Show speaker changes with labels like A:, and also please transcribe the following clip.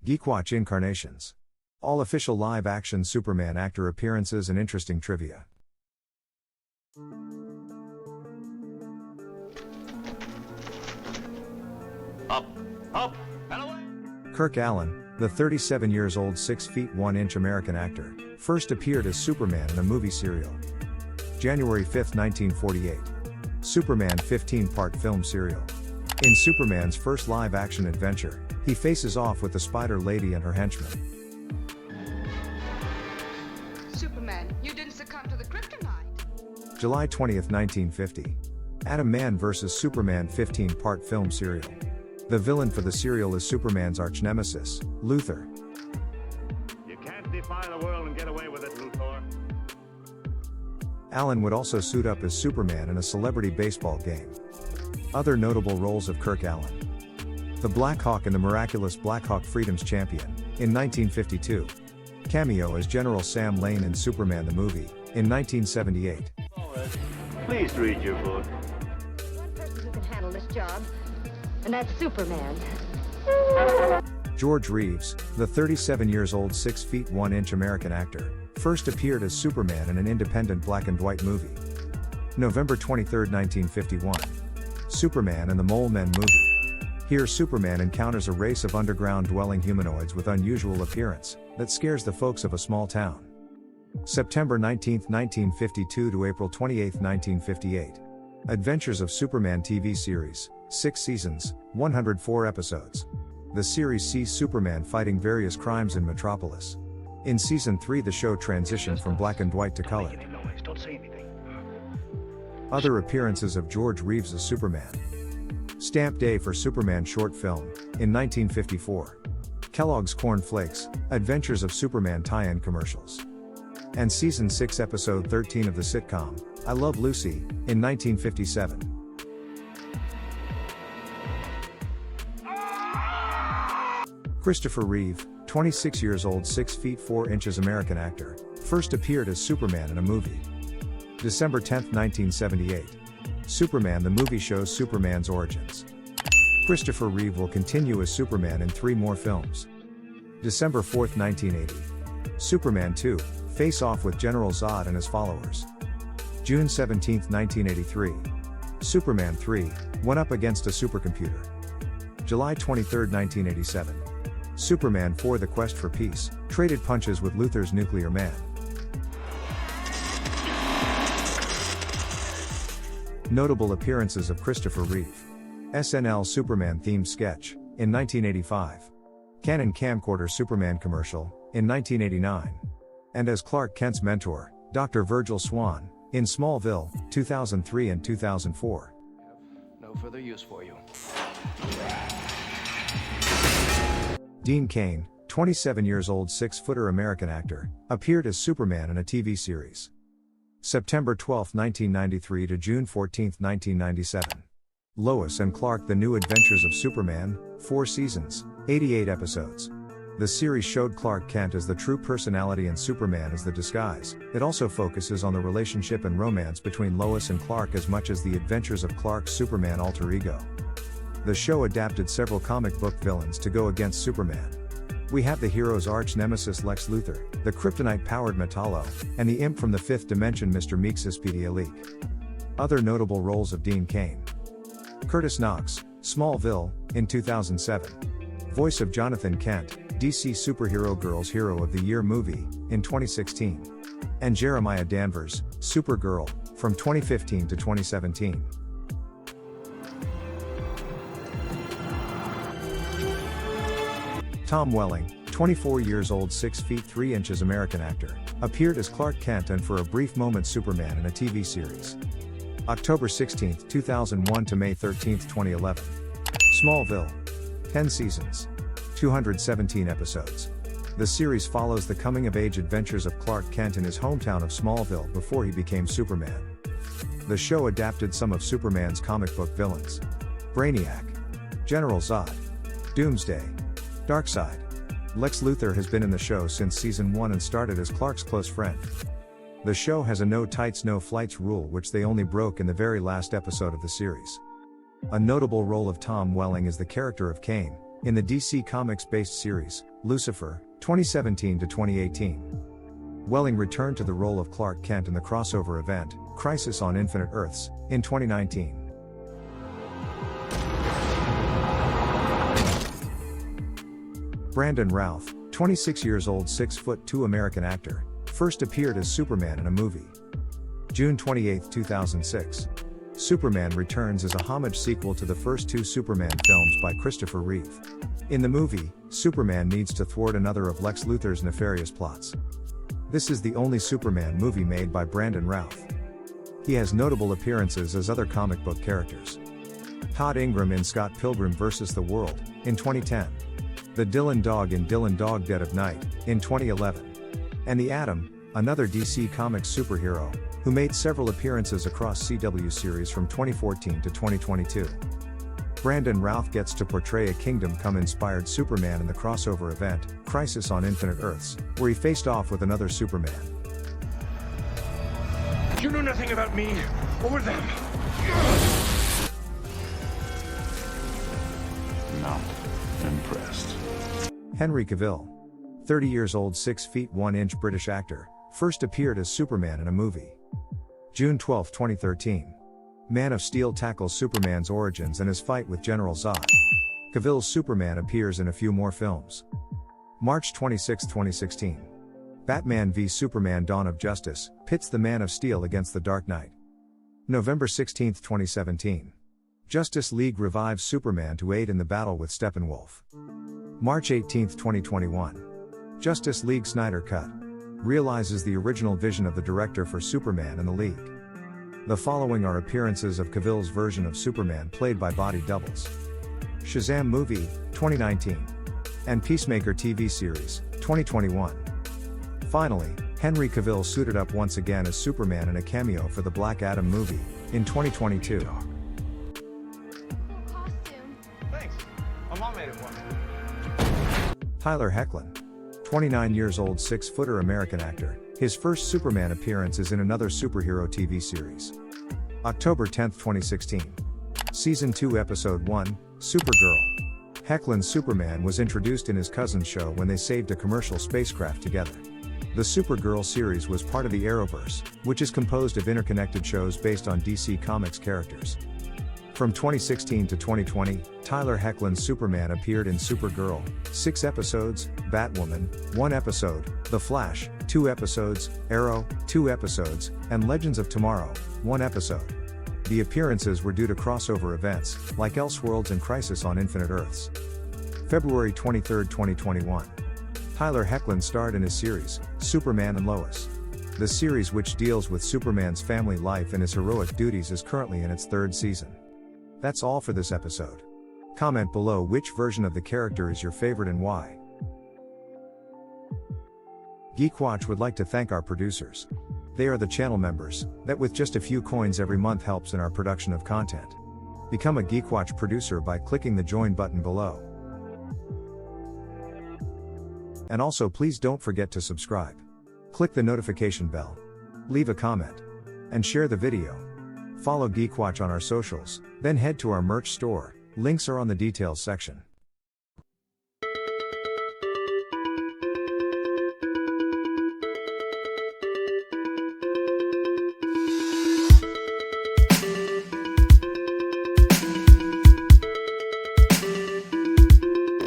A: Geekwatch incarnations. All official live-action Superman actor appearances and interesting trivia.
B: Up, and away!
A: KIRK ALYN, the 37-years-old 6 feet 1 inch American actor, first appeared as Superman in a movie serial. January 5, 1948. Superman 15-part film serial. In Superman's first live-action adventure, he faces off with the Spider Lady and her henchmen.
C: Superman, you didn't succumb to the kryptonite.
A: July 20, 1950. Atom Man vs. Superman 15-part film serial. The villain for the serial is Superman's arch-nemesis, Luthor.
B: You can't defy the world and get away with it, Luthor.
A: ALYN would also suit up as Superman in a celebrity baseball game. Other notable roles of KIRK ALYN. The Black Hawk in the Miraculous Black Hawk Freedom's Champion, in 1952. Cameo as General Sam Lane in Superman the Movie, in 1978.
B: Please read your book.
D: One person who can handle this job, and that's Superman.
A: George Reeves, the 37-years-old 6 feet 1 inch American actor, first appeared as Superman in an independent black and white movie. November 23, 1951. Superman and the Mole Men movie. Here Superman encounters a race of underground-dwelling humanoids with unusual appearance, that scares the folks of a small town. September 19, 1952 to April 28, 1958. Adventures of Superman TV series, 6 seasons, 104 episodes. The series sees Superman fighting various crimes in Metropolis. In Season 3 the show transitioned from black and white to color.
B: Don't say anything.
A: Other appearances of George Reeves as Superman. Stamp Day for Superman short film, in 1954. Kellogg's Corn Flakes, Adventures of Superman tie-in commercials. And Season 6 Episode 13 of the sitcom, I Love Lucy, in 1957. Christopher Reeve, 26 years old 6 feet 4 inches American actor, first appeared as Superman in a movie. December 10, 1978. Superman the movie shows Superman's origins. Christopher Reeve will continue as Superman in 3 more films. December 4, 1980. Superman 2, Face Off with General Zod and his followers. June 17, 1983. Superman 3, Went Up Against a Supercomputer. July 23, 1987. Superman 4 The Quest for Peace, traded punches with Luthor's Nuclear Man. Notable appearances of Christopher Reeve. SNL Superman themed sketch, in 1985. Canon camcorder Superman commercial, in 1989. And as Clark Kent's mentor, Dr. Virgil Swan, in Smallville, 2003 and 2004.
E: No further use for you.
A: Dean Cain, 27 years old 6-footer American actor, appeared as Superman in a TV series. September 12, 1993 to June 14, 1997. Lois and Clark The New Adventures of Superman, 4 seasons, 88 episodes. The series showed Clark Kent as the true personality and Superman as the disguise. It also focuses on the relationship and romance between Lois and Clark as much as the adventures of Clark's Superman alter ego. The show adapted several comic book villains to go against Superman. We have the hero's arch-nemesis Lex Luthor, the kryptonite-powered Metallo, and the imp from the 5th dimension Mr. Meekspedia. Other notable roles of Dean Cain. Curtis Knox, Smallville, in 2007. Voice of Jonathan Kent, DC Superhero Girls Hero of the Year movie, in 2016. And Jeremiah Danvers, Supergirl, from 2015 to 2017. Tom Welling, 24 years old 6 feet 3 inches American actor, appeared as Clark Kent and for a brief moment Superman in a TV series. October 16, 2001 to May 13, 2011. Smallville. 10 seasons. 217 episodes. The series follows the coming-of-age adventures of Clark Kent in his hometown of Smallville before he became Superman. The show adapted some of Superman's comic book villains. Brainiac. General Zod. Doomsday. Darkseid. Lex Luthor has been in the show since season 1 and started as Clark's close friend. The show has a no tights no flights rule which they only broke in the very last episode of the series. A notable role of Tom Welling is the character of CAIN, in the DC Comics-based series, Lucifer, 2017 to 2018. Welling returned to the role of Clark Kent in the crossover event, Crisis on Infinite Earths, in 2019. Brandon Routh, 26 years old 6'2" American actor, first appeared as Superman in a movie. June 28, 2006. Superman Returns is a homage sequel to the first two Superman films by Christopher Reeve. In the movie, Superman needs to thwart another of Lex Luthor's nefarious plots. This is the only Superman movie made by Brandon Routh. He has notable appearances as other comic book characters. Todd Ingram in Scott Pilgrim vs. the World, in 2010. The Dylan Dog in Dylan Dog Dead of Night, in 2011. And the Atom, another DC Comics superhero, who made several appearances across CW series from 2014 to 2022. Brandon Routh gets to portray a Kingdom Come-inspired Superman in the crossover event, Crisis on Infinite Earths, where he faced off with another Superman.
F: You know nothing about me or them.
G: Not impressed.
A: Henry Cavill, 30 years old 6 feet 1 inch British actor, first appeared as Superman in a movie. June 12, 2013. Man of Steel tackles Superman's origins and his fight with General Zod. Cavill's Superman appears in a few more films. March 26, 2016. Batman v Superman Dawn of Justice pits the Man of Steel against the Dark Knight. November 16, 2017. Justice League revives Superman to aid in the battle with Steppenwolf. March 18, 2021. Justice League Snyder Cut realizes the original vision of the director for Superman and the League. The following are appearances of Cavill's version of Superman played by body doubles. Shazam movie, 2019. And Peacemaker TV series, 2021. Finally, Henry Cavill suited up once again as Superman in a cameo for the Black Adam movie, in 2022.
E: Thanks. My mom made it for me.
A: Tyler Hoechlin, 29 years old 6'' American actor, his first Superman appearance is in another superhero TV series. October 10, 2016. Season 2 Episode 1, Supergirl. Hoechlin's Superman was introduced in his cousin's show when they saved a commercial spacecraft together. The Supergirl series was part of the Arrowverse, which is composed of interconnected shows based on DC Comics characters. From 2016 to 2020, Tyler Hoechlin's Superman appeared in Supergirl, 6 episodes, Batwoman, 1 episode, The Flash, 2 episodes, Arrow, 2 episodes, and Legends of Tomorrow, 1 episode. The appearances were due to crossover events, like Elseworlds and Crisis on Infinite Earths. February 23, 2021. Tyler Hoechlin starred in his series, Superman and Lois. The series, which deals with Superman's family life and his heroic duties, is currently in its 3rd season. That's all for this episode. Comment below which version of the character is your favorite and why. Geekwatch would like to thank our producers. They are the channel members, that with just a few coins every month helps in our production of content. Become a Geekwatch producer by clicking the join button below. And also please don't forget to subscribe. Click the notification bell. Leave a comment. And share the video. Follow Geekwatch on our socials, then head to our merch store, links are on the details section.